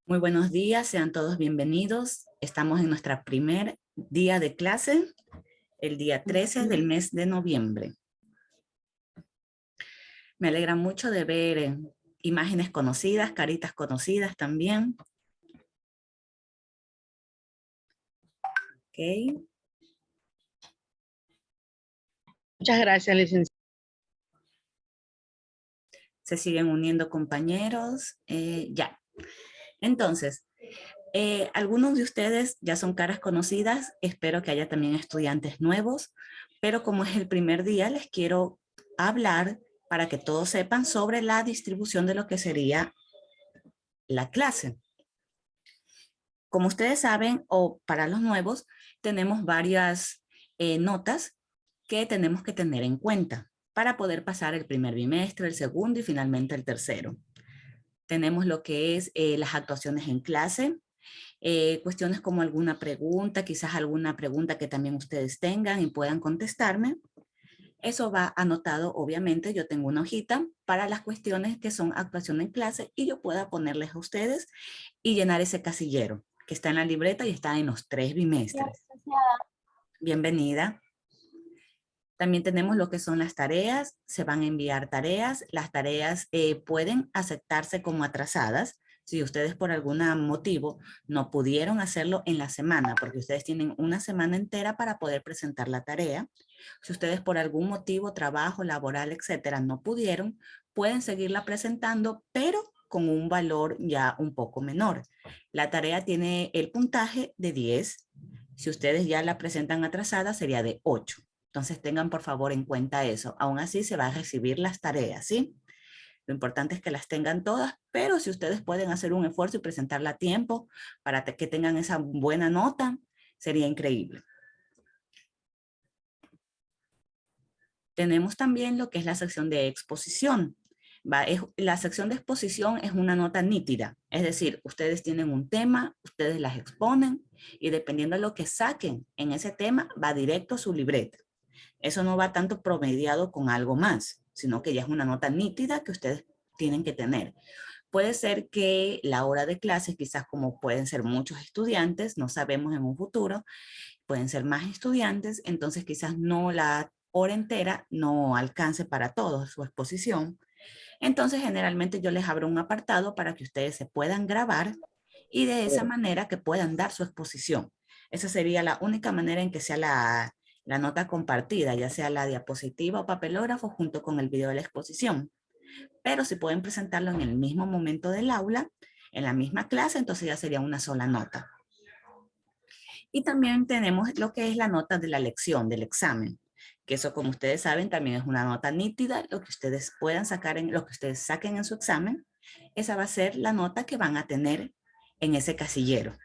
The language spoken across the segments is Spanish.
Muy buenos días, sean todos bienvenidos. Estamos en nuestro primer día de clase, el día 13 del mes de noviembre. Me alegra mucho de ver imágenes conocidas, caritas conocidas también. Ok. Muchas gracias, licenciada. Se siguen uniendo compañeros. Ya. Entonces, algunos de ustedes ya son caras conocidas. Espero que haya también estudiantes nuevos, pero como es el primer día, les quiero hablar para que todos sepan sobre la distribución de lo que sería la clase. Como ustedes saben, o para los nuevos, tenemos varias notas que tenemos que tener en cuenta para poder pasar el primer bimestre, el segundo y finalmente el tercero. Tenemos lo que es las actuaciones en clase, cuestiones como alguna pregunta, quizás alguna pregunta que también ustedes tengan y puedan contestarme. Eso va anotado, obviamente, yo tengo una hojita para las cuestiones que son actuación en clase y yo pueda ponerles a ustedes y llenar ese casillero que está en la libreta y está en los 3 bimestres. Bienvenida. También tenemos lo que son las tareas, se van a enviar tareas. Las tareas pueden aceptarse como atrasadas si ustedes por algún motivo no pudieron hacerlo en la semana, porque ustedes tienen una semana entera para poder presentar la tarea. Si ustedes por algún motivo, trabajo, laboral, etcétera, no pudieron, pueden seguirla presentando, pero con un valor ya un poco menor. La tarea tiene el puntaje de 10. Si ustedes ya la presentan atrasada, sería de 8. Entonces tengan por favor en cuenta eso. Aún así se va a recibir las tareas, ¿sí? Lo importante es que las tengan todas, pero si ustedes pueden hacer un esfuerzo y presentarla a tiempo para que tengan esa buena nota, sería increíble. Tenemos también lo que es la sección de exposición. La sección de exposición es una nota nítida, es decir, ustedes tienen un tema, ustedes las exponen y dependiendo de lo que saquen en ese tema, va directo a su libreta. Eso no va tanto promediado con algo más, sino que ya es una nota nítida que ustedes tienen que tener. Puede ser que la hora de clase, quizás como pueden ser muchos estudiantes, no sabemos en un futuro, pueden ser más estudiantes, entonces quizás no la hora entera no alcance para todos su exposición. Entonces generalmente yo les abro un apartado para que ustedes se puedan grabar y de esa manera que puedan dar su exposición. Esa sería la única manera en que sea la nota compartida, ya sea la diapositiva o papelógrafo junto con el video de la exposición. Pero si pueden presentarlo en el mismo momento del aula, en la misma clase, entonces ya sería una sola nota. Y también tenemos lo que es la nota de la lección, del examen, que eso como ustedes saben también es una nota nítida, lo que ustedes puedan sacar lo que ustedes saquen en su examen, esa va a ser la nota que van a tener en ese casillero.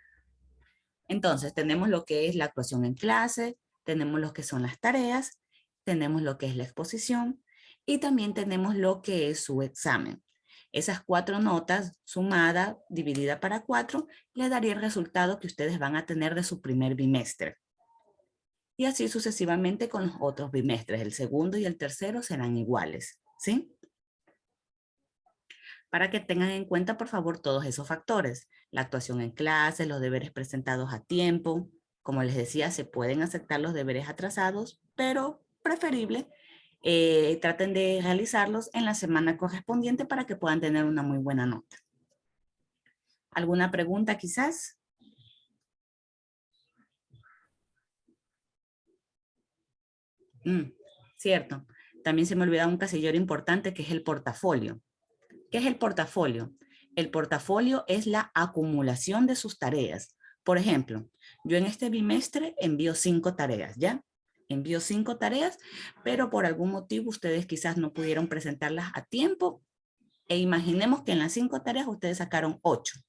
Entonces tenemos lo que es la actuación en clase, tenemos lo que son las tareas, tenemos lo que es la exposición y también tenemos lo que es su examen. Esas 4 notas sumadas, dividida para 4, le daría el resultado que ustedes van a tener de su primer bimestre. Y así sucesivamente con los otros bimestres. El segundo y el tercero serán iguales, ¿sí? Para que tengan en cuenta, por favor, todos esos factores. La actuación en clase, los deberes presentados a tiempo. Como les decía, se pueden aceptar los deberes atrasados, pero preferible, traten de realizarlos en la semana correspondiente para que puedan tener una muy buena nota. ¿Alguna pregunta quizás? Cierto. También se me olvidaba un casillero importante que es el portafolio. ¿Qué es el portafolio? El portafolio es la acumulación de sus tareas. Por ejemplo, yo en este bimestre envío 5 tareas, ¿ya? Envío 5 tareas, pero por algún motivo ustedes quizás no pudieron presentarlas a tiempo e imaginemos que en las 5 tareas ustedes sacaron 8.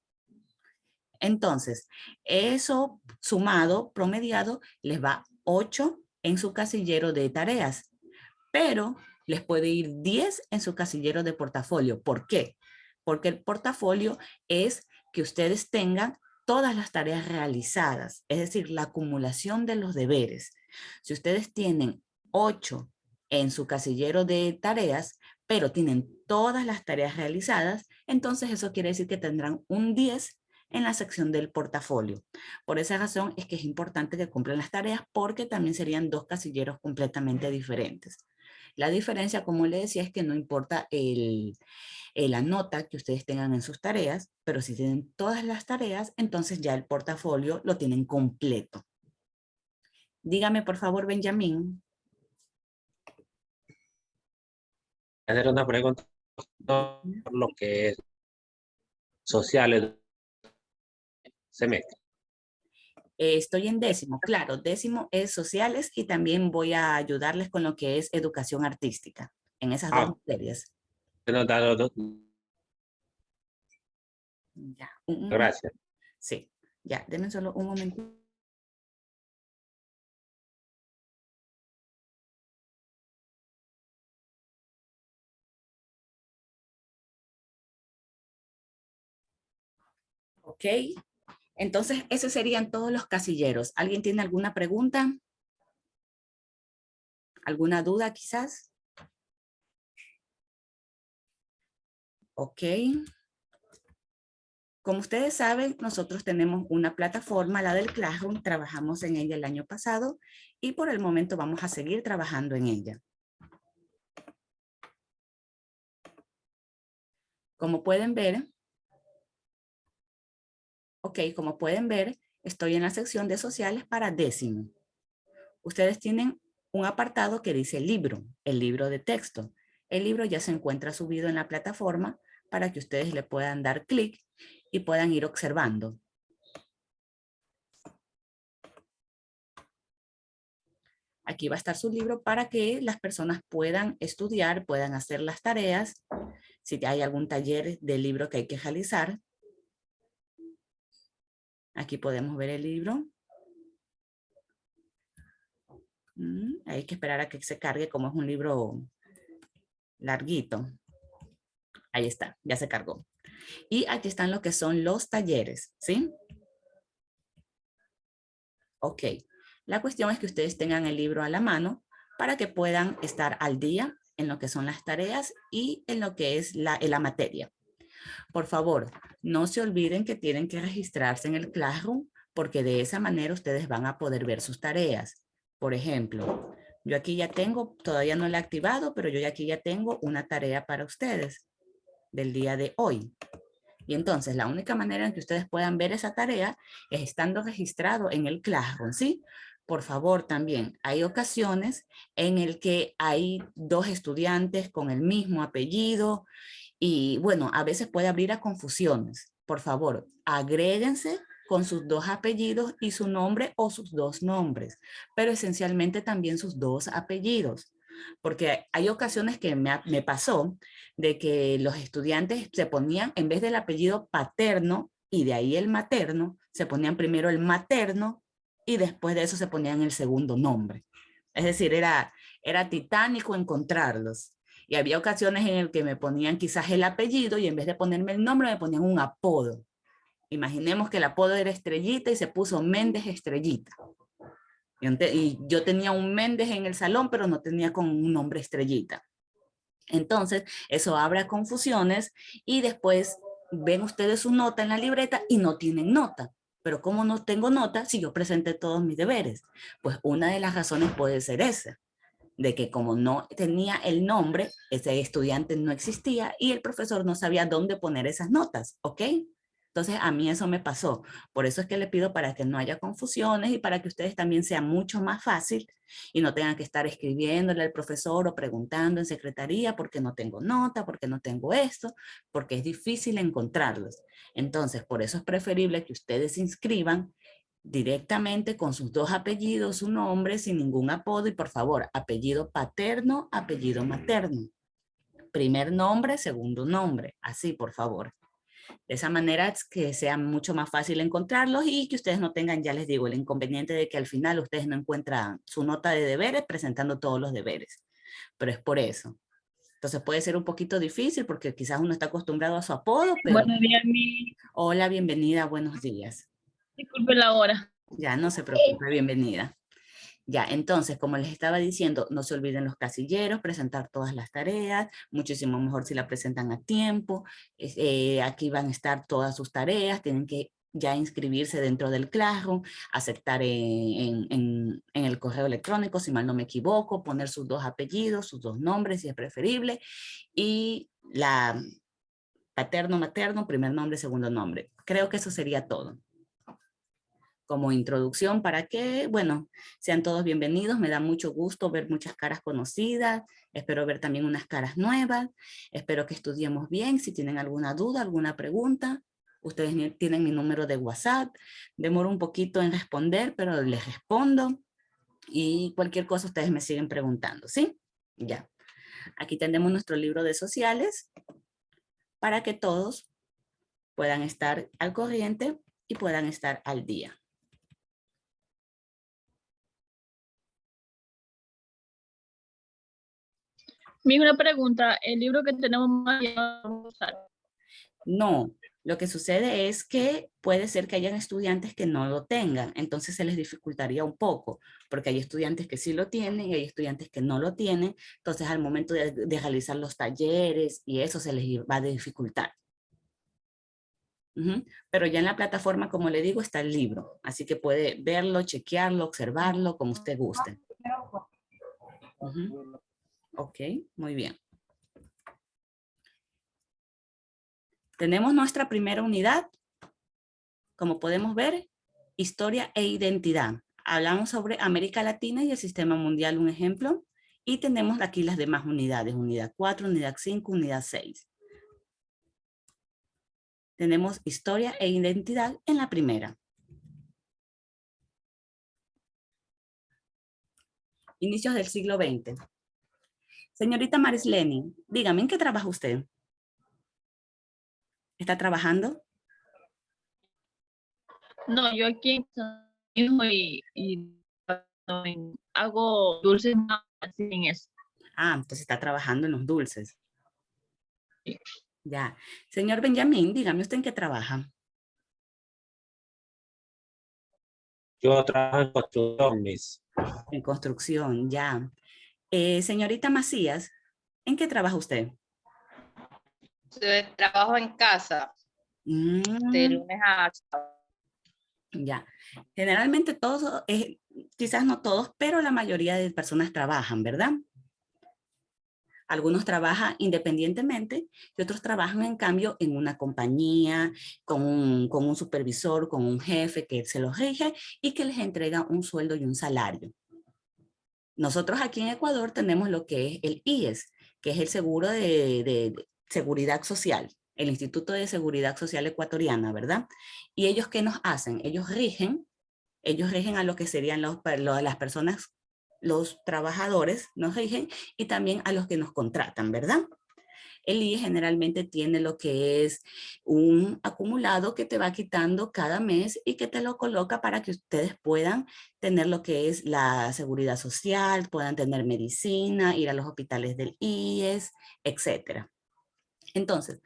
Entonces, eso sumado, promediado, les va 8 en su casillero de tareas, pero les puede ir 10 en su casillero de portafolio. ¿Por qué? Porque el portafolio es que ustedes tengan todas las tareas realizadas, es decir, la acumulación de los deberes. Si ustedes tienen 8 en su casillero de tareas, pero tienen todas las tareas realizadas, entonces eso quiere decir que tendrán un 10 en la sección del portafolio. Por esa razón es que es importante que cumplan las tareas porque también serían dos casilleros completamente diferentes. La diferencia, como le decía, es que no importa la nota que ustedes tengan en sus tareas, pero si tienen todas las tareas, entonces ya el portafolio lo tienen completo. Dígame, por favor, Benjamín. Hacer una pregunta por lo que es sociales semestre. Estoy en décimo, claro, décimo es sociales y también voy a ayudarles con lo que es educación artística en esas dos materias. Ya, Gracias. sí, ya, denme solo un momento. Ok, entonces esos serían todos los casilleros. ¿Alguien tiene alguna pregunta? ¿Alguna duda quizás? Ok. Como ustedes saben, nosotros tenemos una plataforma, la del Classroom, trabajamos en ella el año pasado y por el momento vamos a seguir trabajando en ella. Como pueden ver, como pueden ver, estoy en la sección de sociales para décimo. Ustedes tienen un apartado que dice libro, el libro de texto. El libro ya se encuentra subido en la plataforma para que ustedes le puedan dar clic y puedan ir observando. Aquí va a estar su libro para que las personas puedan estudiar, puedan hacer las tareas. Si hay algún taller de libro que hay que realizar. Aquí podemos ver el libro. Hay que esperar a que se cargue como es un libro larguito. Ahí está, ya se cargó. Y aquí están lo que son los talleres, ¿sí? Ok. La cuestión es que ustedes tengan el libro a la mano para que puedan estar al día en lo que son las tareas y en lo que es la materia. Por favor, no se olviden que tienen que registrarse en el Classroom porque de esa manera ustedes van a poder ver sus tareas. Por ejemplo, yo aquí ya tengo, todavía no la he activado, pero yo aquí ya tengo una tarea para ustedes del día de hoy. Y entonces la única manera en que ustedes puedan ver esa tarea es estando registrado en el Classroom, ¿sí? Por favor, también hay ocasiones en el que hay dos estudiantes con el mismo apellido y bueno, a veces puede abrir a confusiones. Por favor, agréguense con sus dos apellidos y su nombre o sus dos nombres, pero esencialmente también sus dos apellidos. Porque hay ocasiones que me pasó de que los estudiantes se ponían, en vez del apellido paterno y de ahí el materno, se ponían primero el materno y después de eso se ponían el segundo nombre. Es decir, era titánico encontrarlos. Y había ocasiones en las que me ponían quizás el apellido y en vez de ponerme el nombre me ponían un apodo. Imaginemos que el apodo era Estrellita y se puso Méndez Estrellita. Y yo tenía un Méndez en el salón, pero no tenía con un nombre Estrellita. Entonces, eso abre confusiones y después ven ustedes su nota en la libreta y no tienen nota. Pero ¿cómo no tengo nota si yo presenté todos mis deberes? Pues una de las razones puede ser esa, de que como no tenía el nombre, ese estudiante no existía y el profesor no sabía dónde poner esas notas, ¿ok? Entonces a mí eso me pasó. Por eso es que le pido para que no haya confusiones y para que ustedes también sea mucho más fácil y no tengan que estar escribiéndole al profesor o preguntando en secretaría porque no tengo nota, porque no tengo esto, porque es difícil encontrarlos. Entonces, por eso es preferible que ustedes se inscriban directamente con sus dos apellidos, su nombre, sin ningún apodo y por favor, apellido paterno, apellido materno. Primer nombre, segundo nombre, así por favor. De esa manera es que sea mucho más fácil encontrarlos y que ustedes no tengan, ya les digo, el inconveniente de que al final ustedes no encuentran su nota de deberes presentando todos los deberes. Pero es por eso. Entonces puede ser un poquito difícil porque quizás uno está acostumbrado a su apodo, pero... Buenos días, mi. Hola, bienvenida, buenos días. Disculpe la hora. Ya, no se preocupe, bienvenida. Ya, entonces, como les estaba diciendo, no se olviden los casilleros, presentar todas las tareas, muchísimo mejor si la presentan a tiempo. Aquí van a estar todas sus tareas, tienen que ya inscribirse dentro del Classroom, aceptar en el correo electrónico, si mal no me equivoco, poner sus 2 apellidos, sus 2 nombres si es preferible, y la paterno, materno, primer nombre, segundo nombre. Creo que eso sería todo. Como introducción para que, bueno, sean todos bienvenidos. Me da mucho gusto ver muchas caras conocidas. Espero ver también unas caras nuevas. Espero que estudiemos bien. Si tienen alguna duda, alguna pregunta, ustedes tienen mi número de WhatsApp. Demoro un poquito en responder, pero les respondo. Y cualquier cosa ustedes me siguen preguntando, ¿sí? Ya. Aquí tenemos nuestro libro de sociales para que todos puedan estar al corriente y puedan estar al día. Una pregunta, el libro que tenemos más ya no lo vamos a usar. No, lo que sucede es que puede ser que hayan estudiantes que no lo tengan, entonces se les dificultaría un poco, porque hay estudiantes que sí lo tienen y hay estudiantes que no lo tienen, entonces al momento de realizar los talleres y eso se les va a dificultar. Pero ya en la plataforma, como le digo, está el libro, así que puede verlo, chequearlo, observarlo, como usted guste. Ok, muy bien. Tenemos nuestra primera unidad, como podemos ver, historia e identidad. Hablamos sobre América Latina y el sistema mundial, un ejemplo, y tenemos aquí las demás unidades, unidad 4, unidad 5, unidad 6. Tenemos historia e identidad en la primera. Inicios del siglo XX. Señorita Marisleni, dígame, ¿en qué trabaja usted? ¿Está trabajando? No, yo aquí y hago dulces así en eso. Ah, entonces está trabajando en los dulces. Sí. Ya. Señor Benjamín, dígame, ¿usted en qué trabaja? Yo trabajo en construcción, Miss. En construcción, ya. Señorita Macías, ¿en qué trabaja usted? Trabajo en casa de Mm, lunes a sábado. ya. Generalmente todos, quizás no todos, pero la mayoría de personas trabajan, ¿verdad? Algunos trabajan independientemente y otros trabajan en cambio en una compañía, con un supervisor, con un jefe que se los rige y que les entrega un sueldo y un salario. Nosotros aquí en Ecuador tenemos lo que es el IES, que es el seguro de seguridad social, el Instituto de Seguridad Social Ecuatoriana, ¿verdad? Y ellos, ¿qué nos hacen? Ellos rigen a lo que serían las personas, los trabajadores nos rigen y también a los que nos contratan, ¿verdad? El IE generalmente tiene lo que es un acumulado que te va quitando cada mes y que te lo coloca para que ustedes puedan tener lo que es la seguridad social, puedan tener medicina, ir a los hospitales del IES, etc. Entonces,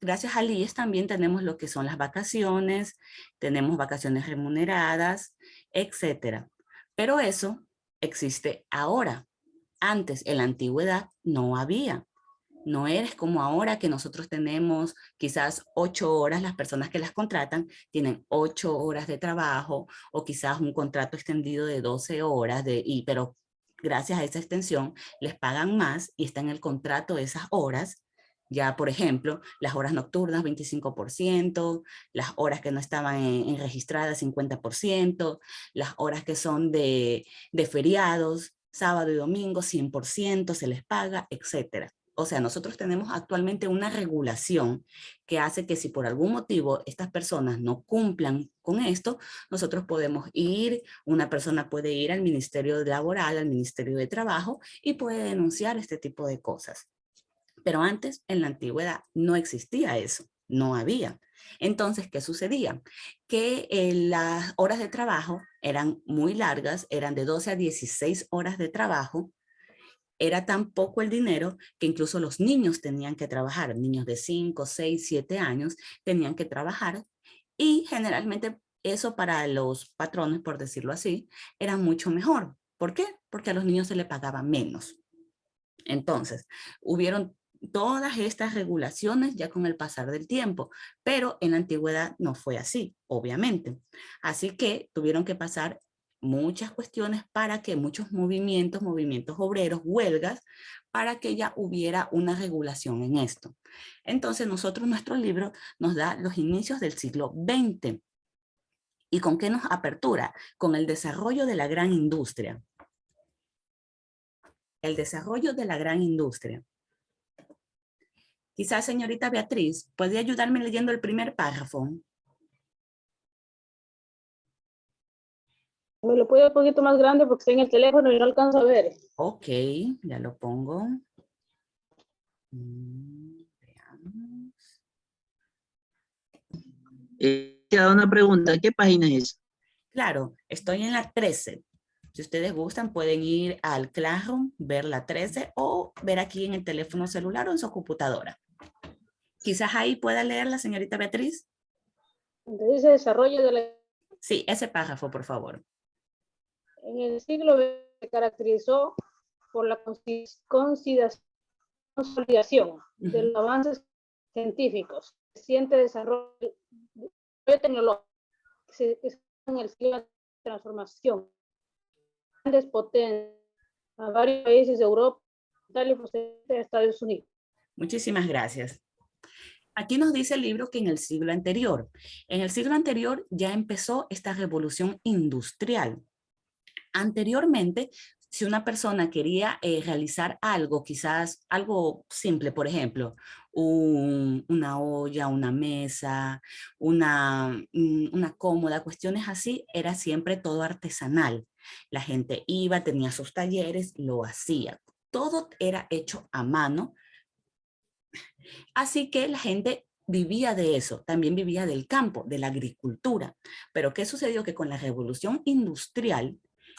gracias al IES también tenemos lo que son las vacaciones, tenemos vacaciones remuneradas, etc. Pero eso existe ahora. Antes, en la antigüedad, no había. No eres como ahora que nosotros tenemos quizás 8 horas, las personas que las contratan tienen 8 horas de trabajo o quizás un contrato extendido de 12 horas, pero gracias a esa extensión les pagan más y está en el contrato esas horas. Ya, por ejemplo, las horas nocturnas 25%, las horas que no estaban registradas 50%, las horas que son de feriados, sábado y domingo 100% se les paga, etcétera. O sea, nosotros tenemos actualmente una regulación que hace que si por algún motivo estas personas no cumplan con esto, nosotros podemos ir, una persona puede ir al Ministerio Laboral, al Ministerio de Trabajo y puede denunciar este tipo de cosas. Pero antes, en la antigüedad, no existía eso, no había. Entonces, ¿qué sucedía? Que las horas de trabajo eran muy largas, eran de 12 a 16 horas de trabajo. Era tan poco el dinero que incluso los niños tenían que trabajar, niños de 5, 6, 7 años tenían que trabajar y generalmente eso para los patrones, por decirlo así, era mucho mejor. ¿Por qué? Porque a los niños se les pagaba menos. Entonces, hubieron todas estas regulaciones ya con el pasar del tiempo, pero en la antigüedad no fue así, obviamente. Así que tuvieron que pasar muchas cuestiones para que muchos movimientos obreros, huelgas, para que ya hubiera una regulación en esto. Entonces nosotros, nuestro libro nos da los inicios del siglo XX. ¿Y con qué nos apertura? Con el desarrollo de la gran industria. El desarrollo de la gran industria. Quizás, señorita Beatriz, ¿puede ayudarme leyendo el primer párrafo? Me lo puedo un poquito más grande porque estoy en el teléfono y no alcanzo a ver. Ok, ya lo pongo. Veamos. Queda una pregunta, ¿qué página es? Claro, estoy en la 13. Si ustedes gustan, pueden ir al Classroom, ver la 13 o ver aquí en el teléfono celular o en su computadora. Quizás ahí pueda leer la señorita Beatriz. Entonces, el desarrollo de la... Sí, ese párrafo, por favor. En el siglo XX se caracterizó por la consolidación de los avances científicos, reciente desarrollo tecnológico, en el siglo de transformación, grandes potencias a varios países de Europa, Italia y posteriormente a Estados Unidos. Muchísimas gracias. Aquí nos dice el libro que en el siglo anterior ya empezó esta revolución industrial. Anteriormente, si una persona quería realizar algo, quizás algo simple, por ejemplo, una olla, una mesa, una cómoda, cuestiones así, era siempre todo artesanal. La gente iba, tenía sus talleres, lo hacía. Todo era hecho a mano. Así que la gente vivía de eso, también vivía del campo, de la agricultura. Pero ¿qué sucedió? Que con la revolución industrial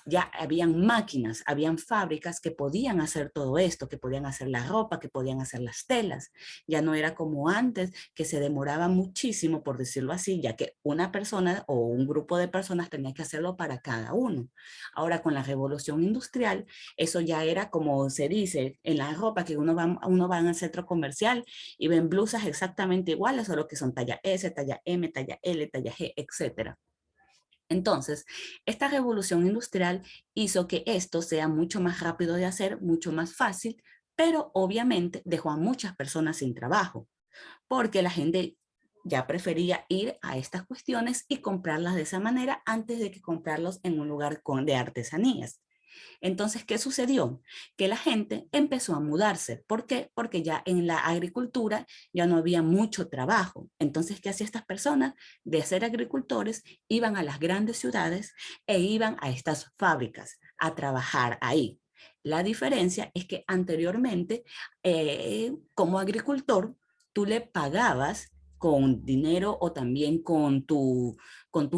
ya habían máquinas, habían fábricas que podían hacer todo esto, que podían hacer la ropa, que podían hacer las telas. Ya no era como antes, que se demoraba muchísimo, por decirlo así, ya que una persona o un grupo de personas tenía que hacerlo para cada uno. Ahora con la revolución industrial, eso ya era como se dice en la ropa, que uno va al centro comercial y ven blusas exactamente iguales, solo que son talla S, talla M, talla L, talla G, etc. Entonces, esta revolución industrial hizo que esto sea mucho más rápido de hacer, mucho más fácil, pero obviamente dejó a muchas personas sin trabajo, porque la gente ya prefería ir a estas cuestiones y comprarlas de esa manera antes de que comprarlos en un lugar de artesanías. Entonces, ¿qué sucedió? Que la gente empezó a mudarse. ¿Por qué? Porque ya en la agricultura ya no había mucho trabajo. Entonces, ¿qué hacían estas personas? De ser agricultores, iban a las grandes ciudades e iban a estas fábricas a trabajar ahí. La diferencia es que anteriormente, como agricultor, tú le pagabas con dinero o también con tus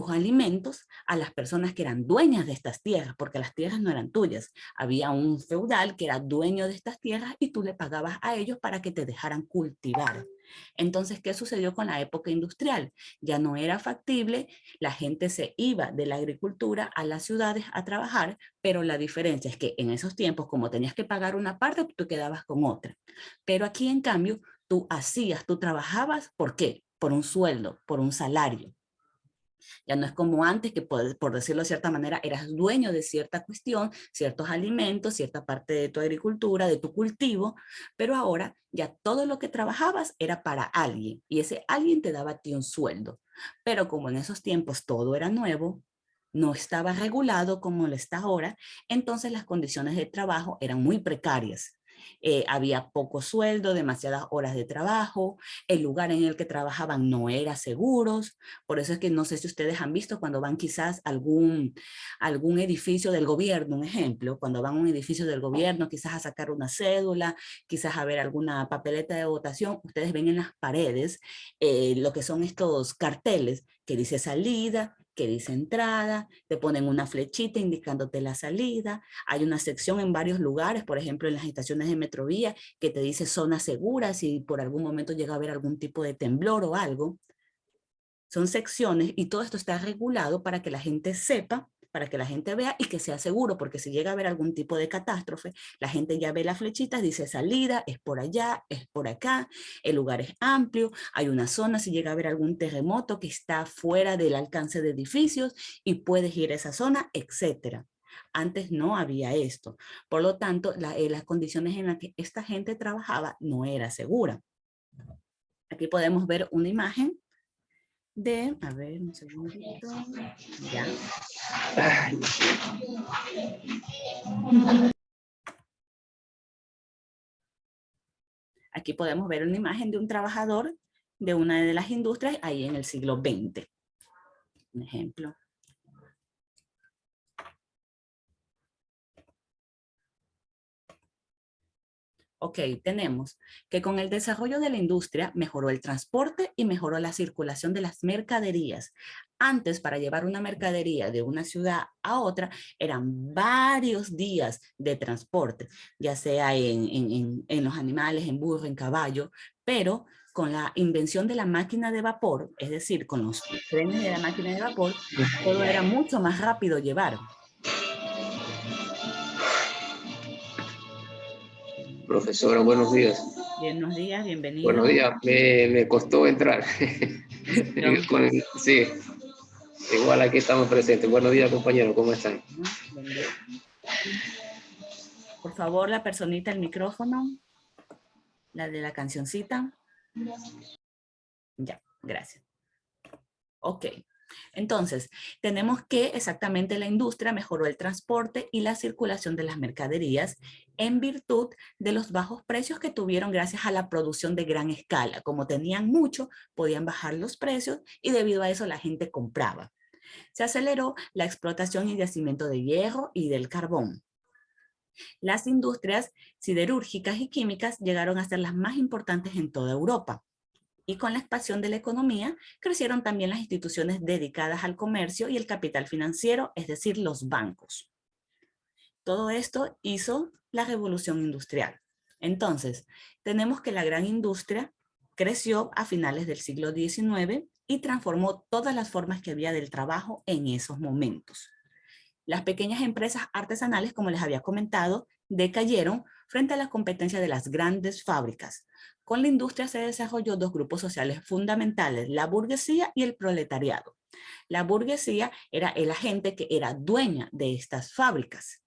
alimentos a las personas que eran dueñas de estas tierras, porque las tierras no eran tuyas. Había un feudal que era dueño de estas tierras y tú le pagabas a ellos para que te dejaran cultivar. Entonces, ¿qué sucedió con la época industrial? Ya no era factible, la gente se iba de la agricultura a las ciudades a trabajar, pero la diferencia es que en esos tiempos, como tenías que pagar una parte, tú quedabas con otra. Pero aquí, en cambio, tú trabajabas, ¿por qué? Por un sueldo, por un salario. Ya no es como antes que, por decirlo de cierta manera, eras dueño de cierta cuestión, ciertos alimentos, cierta parte de tu agricultura, de tu cultivo, pero ahora ya todo lo que trabajabas era para alguien y ese alguien te daba a ti un sueldo. Pero como en esos tiempos todo era nuevo, no estaba regulado como lo está ahora, entonces las condiciones de trabajo eran muy precarias. Había poco sueldo, demasiadas horas de trabajo, el lugar en el que trabajaban no era seguro. Por eso es que no sé si ustedes han visto cuando van quizás a algún edificio del gobierno, un ejemplo, cuando van a un edificio del gobierno, quizás a sacar una cédula, quizás a ver alguna papeleta de votación, ustedes ven en las paredes lo que son estos carteles que dice salida, que dice entrada, te ponen una flechita indicándote la salida, hay una sección en varios lugares, por ejemplo en las estaciones de Metrovía, que te dice zona segura, si por algún momento llega a haber algún tipo de temblor o algo. Son secciones y todo esto está regulado para que la gente sepa para que la gente vea y que sea seguro, porque si llega a haber algún tipo de catástrofe, la gente ya ve las flechitas, dice salida, es por allá, es por acá, el lugar es amplio, hay una zona, si llega a haber algún terremoto que está fuera del alcance de edificios y puedes ir a esa zona, etcétera. Antes no había esto. Por lo tanto, las condiciones en las que esta gente trabajaba no era segura. Aquí podemos ver una imagen de, a ver, un segundito, ya. Aquí podemos ver una imagen de un trabajador de una de las industrias ahí en el siglo XX. Un ejemplo. Ok, tenemos que con el desarrollo de la industria mejoró el transporte y mejoró la circulación de las mercaderías. Antes, para llevar una mercadería de una ciudad a otra, eran varios días de transporte, ya sea en los animales, en burro, en caballo, pero con la invención de la máquina de vapor, es decir, con los trenes de la máquina de vapor, todo era mucho más rápido llevar. Profesora, buenos días. Buenos días, bienvenido. Buenos días, me costó entrar. Sí, igual aquí estamos presentes. Buenos días, compañeros, ¿cómo están? Por favor, la personita, el micrófono, la de la cancioncita. Ya, gracias. Ok, entonces, tenemos que exactamente la industria mejoró el transporte y la circulación de las mercaderías en virtud de los bajos precios que tuvieron gracias a la producción de gran escala. Como tenían mucho, podían bajar los precios y debido a eso la gente compraba. Se aceleró la explotación y yacimiento de hierro y del carbón. Las industrias siderúrgicas y químicas llegaron a ser las más importantes en toda Europa. Y con la expansión de la economía, crecieron también las instituciones dedicadas al comercio y el capital financiero, es decir, los bancos. Todo esto hizo la revolución industrial. Entonces, tenemos que la gran industria creció a finales del siglo XIX y transformó todas las formas que había del trabajo en esos momentos. Las pequeñas empresas artesanales, como les había comentado, decayeron frente a la competencia de las grandes fábricas. Con la industria se desarrolló dos grupos sociales fundamentales, la burguesía y el proletariado. La burguesía era la gente que era dueña de estas fábricas,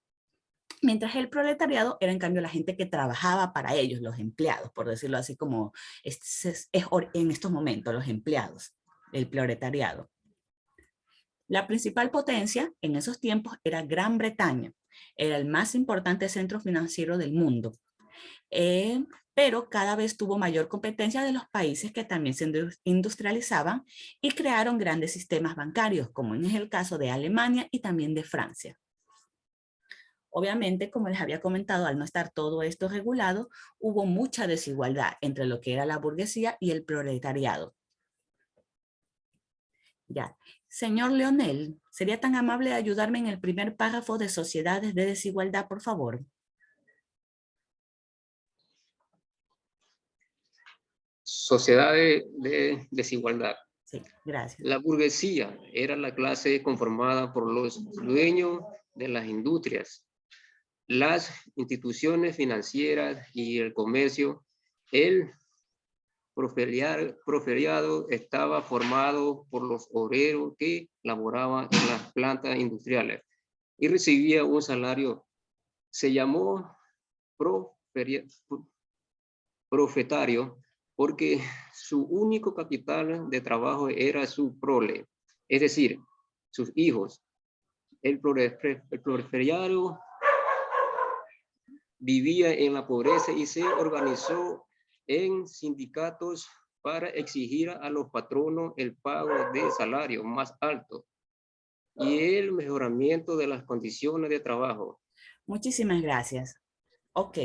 mientras el proletariado era en cambio la gente que trabajaba para ellos, los empleados, por decirlo así como en estos momentos, los empleados, el proletariado. La principal potencia en esos tiempos era Gran Bretaña, era el más importante centro financiero del mundo, pero cada vez tuvo mayor competencia de los países que también se industrializaban y crearon grandes sistemas bancarios, como es el caso de Alemania y también de Francia. Obviamente, como les había comentado, al no estar todo esto regulado, hubo mucha desigualdad entre lo que era la burguesía y el proletariado. Ya. Señor Leonel, ¿sería tan amable de ayudarme en el primer párrafo de sociedades de desigualdad, por favor? Sociedades de desigualdad. Sí, gracias. La burguesía era la clase conformada por los dueños de las industrias, las instituciones financieras y el comercio. El proletariado estaba formado por los obreros que laboraban en las plantas industriales y recibía un salario. Se llamó profetario porque su único capital de trabajo era su prole, es decir, sus hijos. El proletariado vivía en la pobreza y se organizó en sindicatos para exigir a los patronos el pago de salario más alto y el mejoramiento de las condiciones de trabajo. Muchísimas gracias. Ok.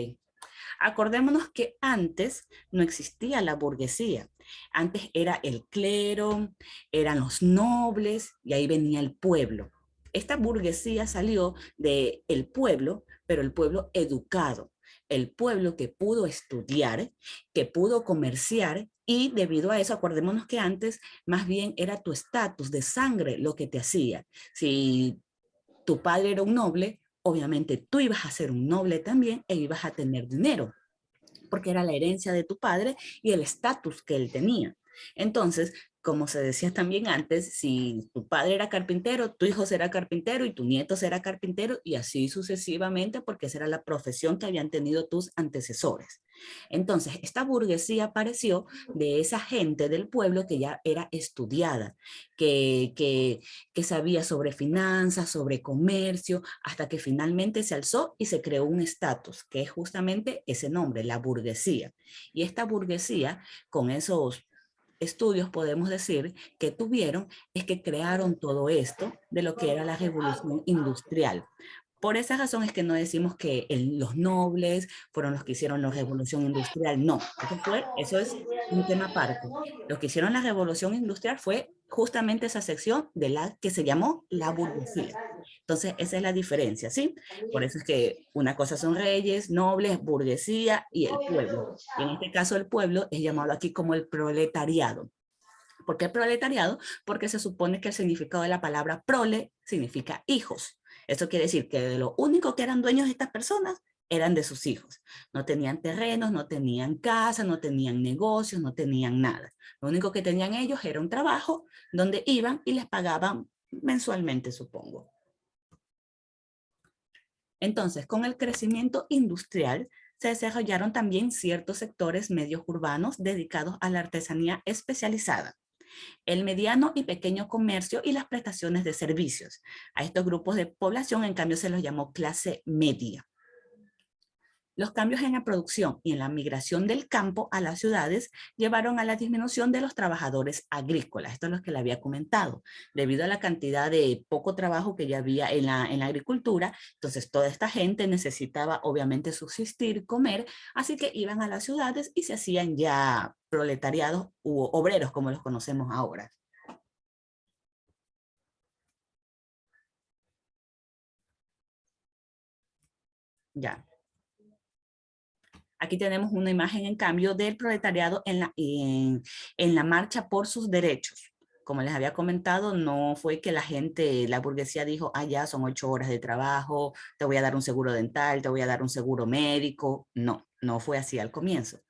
Acordémonos que antes no existía la burguesía. Antes era el clero, eran los nobles y ahí venía el pueblo. Esta burguesía salió del pueblo, pero el pueblo educado, el pueblo que pudo estudiar, que pudo comerciar y debido a eso, acordémonos que antes más bien era tu estatus de sangre lo que te hacía. Si tu padre era un noble, obviamente tú ibas a ser un noble también e ibas a tener dinero, porque era la herencia de tu padre y el estatus que él tenía. Entonces, como se decía también antes, si tu padre era carpintero, tu hijo será carpintero y tu nieto será carpintero y así sucesivamente, porque esa era la profesión que habían tenido tus antecesores. Entonces, esta burguesía apareció de esa gente del pueblo que ya era estudiada, que sabía sobre finanzas, sobre comercio, hasta que finalmente se alzó y se creó un estatus, que es justamente ese nombre, la burguesía. Y esta burguesía, con esos estudios podemos decir que tuvieron, es que crearon todo esto de lo que era la revolución industrial. Por esa razón es que no decimos que los nobles fueron los que hicieron la revolución industrial. No, eso es un tema aparte. Los que hicieron la revolución industrial fue justamente esa sección de la que se llamó la burguesía. Entonces, esa es la diferencia, ¿sí? Por eso es que una cosa son reyes, nobles, burguesía y el pueblo. Y en este caso el pueblo es llamado aquí como el proletariado. ¿Por qué proletariado? Porque se supone que el significado de la palabra prole significa hijos. Eso quiere decir que de lo único que eran dueños de estas personas eran de sus hijos. No tenían terrenos, no tenían casa, no tenían negocios, no tenían nada. Lo único que tenían ellos era un trabajo donde iban y les pagaban mensualmente, supongo. Entonces, con el crecimiento industrial, se desarrollaron también ciertos sectores medios urbanos dedicados a la artesanía especializada, el mediano y pequeño comercio y las prestaciones de servicios. A estos grupos de población, en cambio, se los llamó clase media. Los cambios en la producción y en la migración del campo a las ciudades llevaron a la disminución de los trabajadores agrícolas. Esto es lo que le había comentado. Debido a la cantidad de poco trabajo que ya había en la agricultura, entonces toda esta gente necesitaba obviamente subsistir, comer, así que iban a las ciudades y se hacían ya proletariados u obreros como los conocemos ahora. Ya. Aquí tenemos una imagen, en cambio, del proletariado en la marcha por sus derechos. Como les había comentado, no fue que la gente, la burguesía dijo, ah, ya son 8 horas de trabajo, te voy a dar un seguro dental, te voy a dar un seguro médico. No, no fue así al comienzo.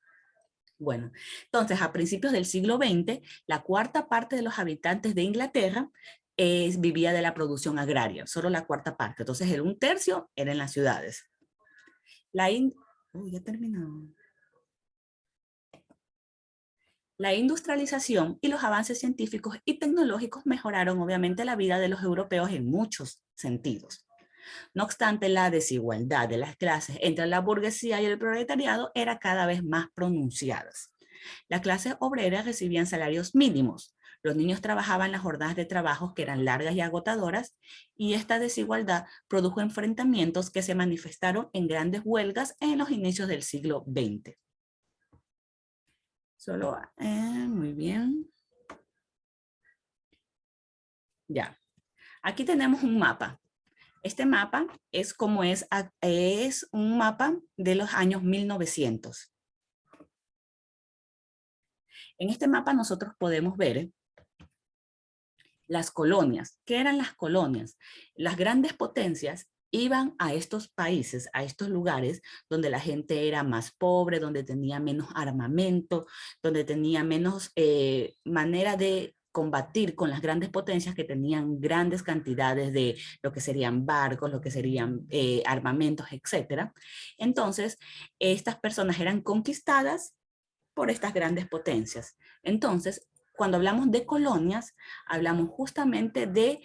Bueno, entonces a principios del siglo XX, la cuarta parte de los habitantes de Inglaterra vivía de la producción agraria, solo la cuarta parte. Entonces el 1/3 era en las ciudades. Ya terminó. La industrialización y los avances científicos y tecnológicos mejoraron obviamente la vida de los europeos en muchos sentidos. No obstante, la desigualdad de las clases entre la burguesía y el proletariado era cada vez más pronunciada. Las clases obreras recibían salarios mínimos. Los niños trabajaban las jornadas de trabajo que eran largas y agotadoras, y esta desigualdad produjo enfrentamientos que se manifestaron en grandes huelgas en los inicios del siglo XX. Muy bien. Ya. Aquí tenemos un mapa. Este mapa es un mapa de los años 1900. En este mapa nosotros podemos ver las colonias. ¿Qué eran las colonias? Las grandes potencias iban a estos países, a estos lugares donde la gente era más pobre, donde tenía menos armamento, donde tenía menos manera de combatir con las grandes potencias que tenían grandes cantidades de lo que serían barcos, lo que serían armamentos, etc. Entonces, estas personas eran conquistadas por estas grandes potencias. Entonces, cuando hablamos de colonias, hablamos justamente de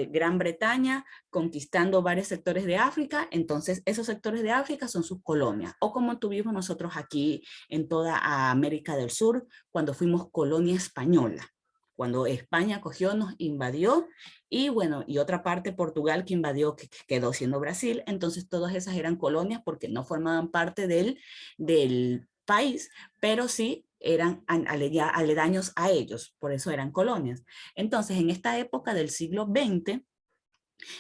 Gran Bretaña conquistando varios sectores de África, entonces esos sectores de África son sus colonias, o como tuvimos nosotros aquí en toda América del Sur, cuando fuimos colonia española, cuando España cogió, nos invadió, y bueno, y otra parte Portugal que invadió, que quedó siendo Brasil, entonces todas esas eran colonias porque no formaban parte del país, pero sí eran aledaños a ellos, por eso eran colonias. Entonces, en esta época del siglo XX,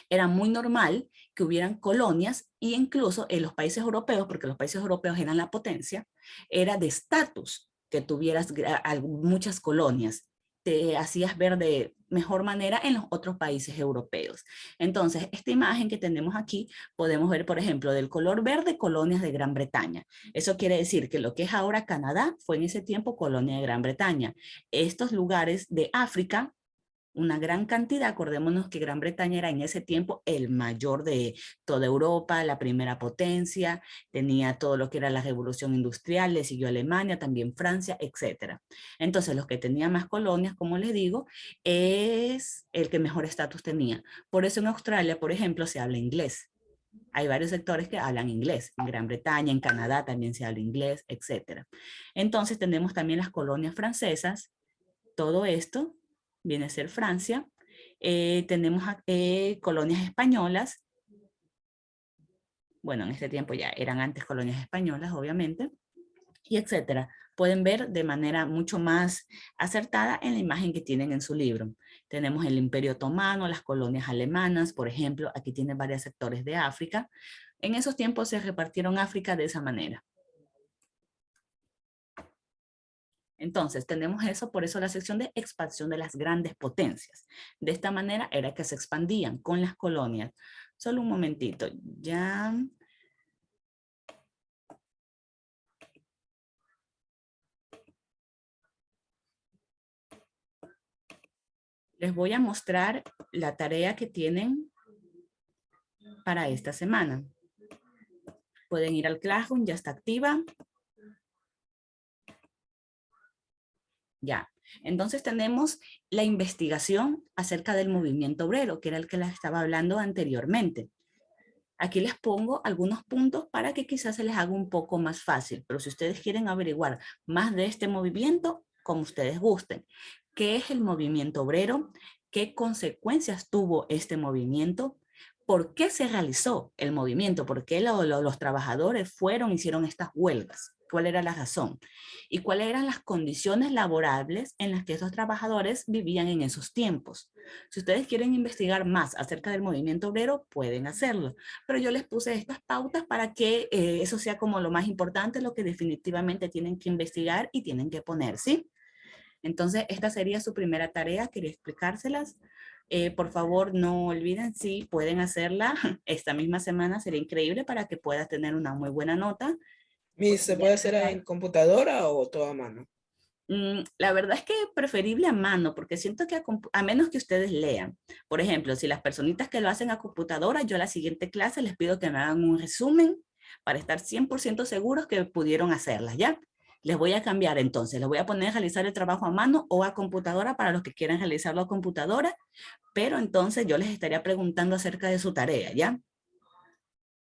era muy normal que hubieran colonias, e incluso en los países europeos, porque los países europeos eran la potencia, era de estatus que tuvieras muchas colonias. te hacías ver de mejor manera en los otros países europeos. Entonces, esta imagen que tenemos aquí, podemos ver, por ejemplo, del color verde, colonias de Gran Bretaña. Eso quiere decir que lo que es ahora Canadá fue en ese tiempo colonia de Gran Bretaña. Estos lugares de África, una gran cantidad, acordémonos que Gran Bretaña era en ese tiempo el mayor de toda Europa, la primera potencia, tenía todo lo que era la revolución industrial, le siguió Alemania, también Francia, etc. Entonces los que tenían más colonias, como les digo, es el que mejor estatus tenía. Por eso en Australia, por ejemplo, se habla inglés. Hay varios sectores que hablan inglés. En Gran Bretaña, en Canadá también se habla inglés, etc. Entonces tenemos también las colonias francesas. Todo esto viene a ser Francia. Tenemos colonias españolas. Bueno, en este tiempo ya eran antes colonias españolas, obviamente. Y etcétera. Pueden ver de manera mucho más acertada en la imagen que tienen en su libro. Tenemos el Imperio Otomano, las colonias alemanas, por ejemplo. Aquí tienen varios sectores de África. En esos tiempos se repartieron África de esa manera. Entonces, tenemos eso, por eso la sección de expansión de las grandes potencias. De esta manera era que se expandían con las colonias. Solo un momentito, ya. Les voy a mostrar la tarea que tienen para esta semana. Pueden ir al Classroom, ya está activa. Ya, entonces tenemos la investigación acerca del movimiento obrero, que era el que les estaba hablando anteriormente. Aquí les pongo algunos puntos para que quizás se les haga un poco más fácil, pero si ustedes quieren averiguar más de este movimiento, como ustedes gusten. ¿Qué es el movimiento obrero? ¿Qué consecuencias tuvo este movimiento? ¿Por qué se realizó el movimiento? ¿Por qué los trabajadores hicieron estas huelgas? ¿Cuál era la razón? ¿Y cuáles eran las condiciones laborables en las que esos trabajadores vivían en esos tiempos? Si ustedes quieren investigar más acerca del movimiento obrero, pueden hacerlo. Pero yo les puse estas pautas para que eso sea como lo más importante, lo que definitivamente tienen que investigar y tienen que poner, ¿sí? Entonces, esta sería su primera tarea, quería explicárselas. Por favor, no olviden, si pueden hacerla esta misma semana, sería increíble para que puedas tener una muy buena nota. Miss, ¿se puede hacer en computadora o todo a mano? La verdad es que preferible a mano, porque siento que a menos que ustedes lean. Por ejemplo, si las personitas que lo hacen a computadora, yo a la siguiente clase les pido que me hagan un resumen para estar 100% seguros que pudieron hacerlas, ¿ya? Les voy a cambiar entonces, les voy a poner a realizar el trabajo a mano o a computadora para los que quieran realizarlo a computadora, pero entonces yo les estaría preguntando acerca de su tarea, ¿ya?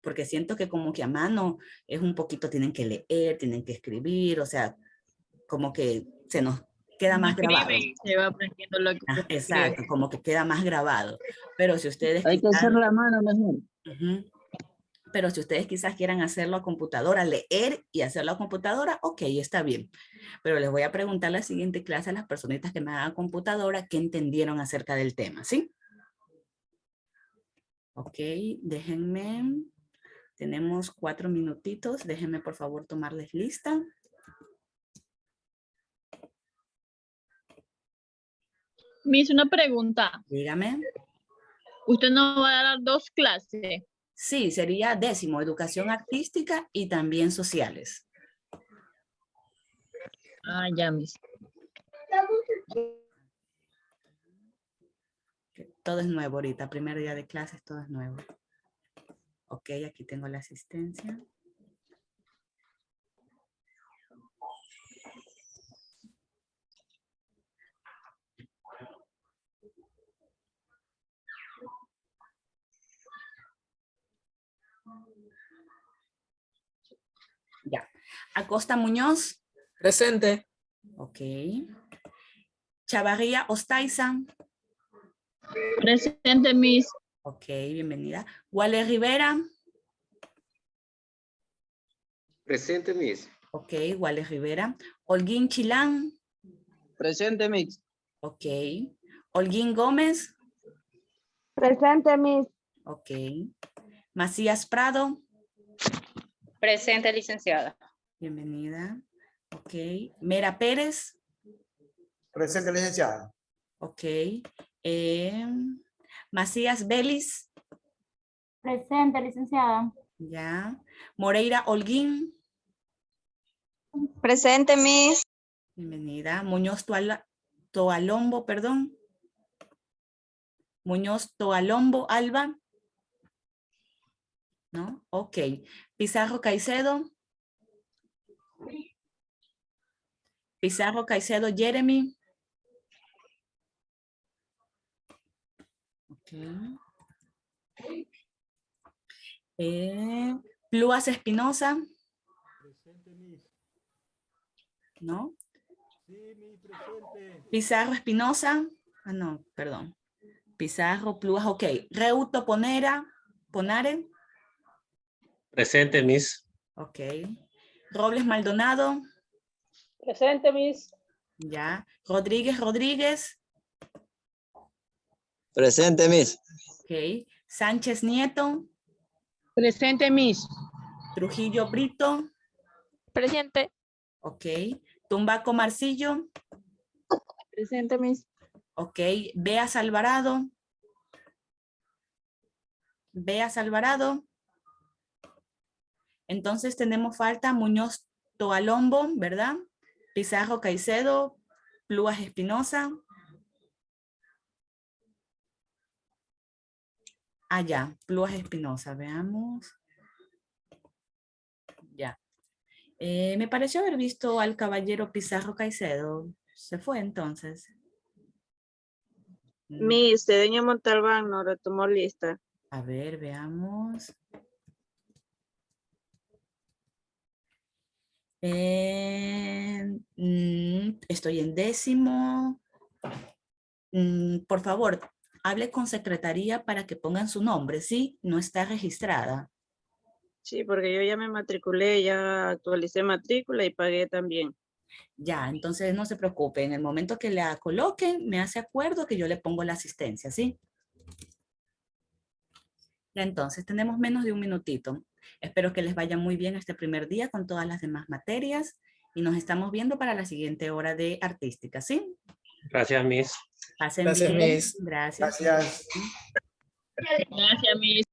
Porque siento que como que a mano es un poquito, tienen que leer, tienen que escribir, o sea, como que se nos queda más grabado. Y se va aprendiendo lo que Exacto, como que queda más grabado. Pero si ustedes Hay que quizás, hacerlo a mano mejor. pero si ustedes quizás quieran hacerlo a computadora, leer y hacerlo a computadora, ok, está bien. Pero les voy a preguntar la siguiente clase a las personitas que me hagan computadora qué entendieron acerca del tema, ¿sí? Ok, déjenme. Tenemos 4 minutitos. Déjenme por favor tomarles lista. Miss, una pregunta. Dígame. ¿Usted nos va a dar 2 clases? Sí, sería 10º, educación artística y también sociales. Ah, ya, Miss. Todo es nuevo ahorita, primer día de clases, todo es nuevo. Ok, aquí tengo la asistencia. Ya. Acosta Muñoz. Presente. Ok. Chavarría Ostaiza. Presente, Miss. Ok, bienvenida. Wale Rivera. Presente, Miss. Ok, Wale Rivera. Holguín Chilán. Presente, Mix. Ok. Holguín Gómez. Presente, Miss. Ok. Macías Prado. Presente, licenciada. Bienvenida. Ok. Mera Pérez. Presente, licenciada. Ok. Macías Vélez. Presente, licenciada. Ya. Moreira Holguín. Presente, Miss. Bienvenida. Muñoz Toalombo, perdón. Muñoz Toalombo Alba. ¿No? Ok. Pizarro Caicedo. Pizarro Caicedo Jeremy. Ok. Pluas Espinosa. ¿No? Pizarro Espinosa. Ah, no, perdón. Pizarro, Pluas, ok. Reuto Ponare. Presente, Miss. Ok. Robles Maldonado. Presente, Miss. Ya. Rodríguez. Presente, Miss. Ok. Sánchez Nieto. Presente, Miss. Trujillo Brito. Presente. Ok. Tumbaco Marcillo. Presente, Miss. Ok. Beas Alvarado. Entonces tenemos falta Muñoz Toalombo, ¿verdad? Pizarro Caicedo, Pluas Espinosa. Ya, Pluas Espinosa, veamos. Ya. Me pareció haber visto al caballero Pizarro Caicedo. Se fue entonces. Miss, Cedeño Montalbán no retomó lista. A ver, veamos. Estoy en 10º. Por favor, hable con secretaría para que pongan su nombre, ¿sí? No está registrada. Sí, porque yo ya me matriculé, ya actualicé matrícula y pagué también. Ya, entonces no se preocupe. En el momento que la coloquen, me hace acuerdo que yo le pongo la asistencia, ¿sí? Ya, entonces tenemos menos de un minutito. Espero que les vaya muy bien este primer día con todas las demás materias y nos estamos viendo para la siguiente hora de artística, ¿sí? Gracias, Miss. Pasen Gracias, bien. Miss. Gracias. Gracias. Gracias, Miss.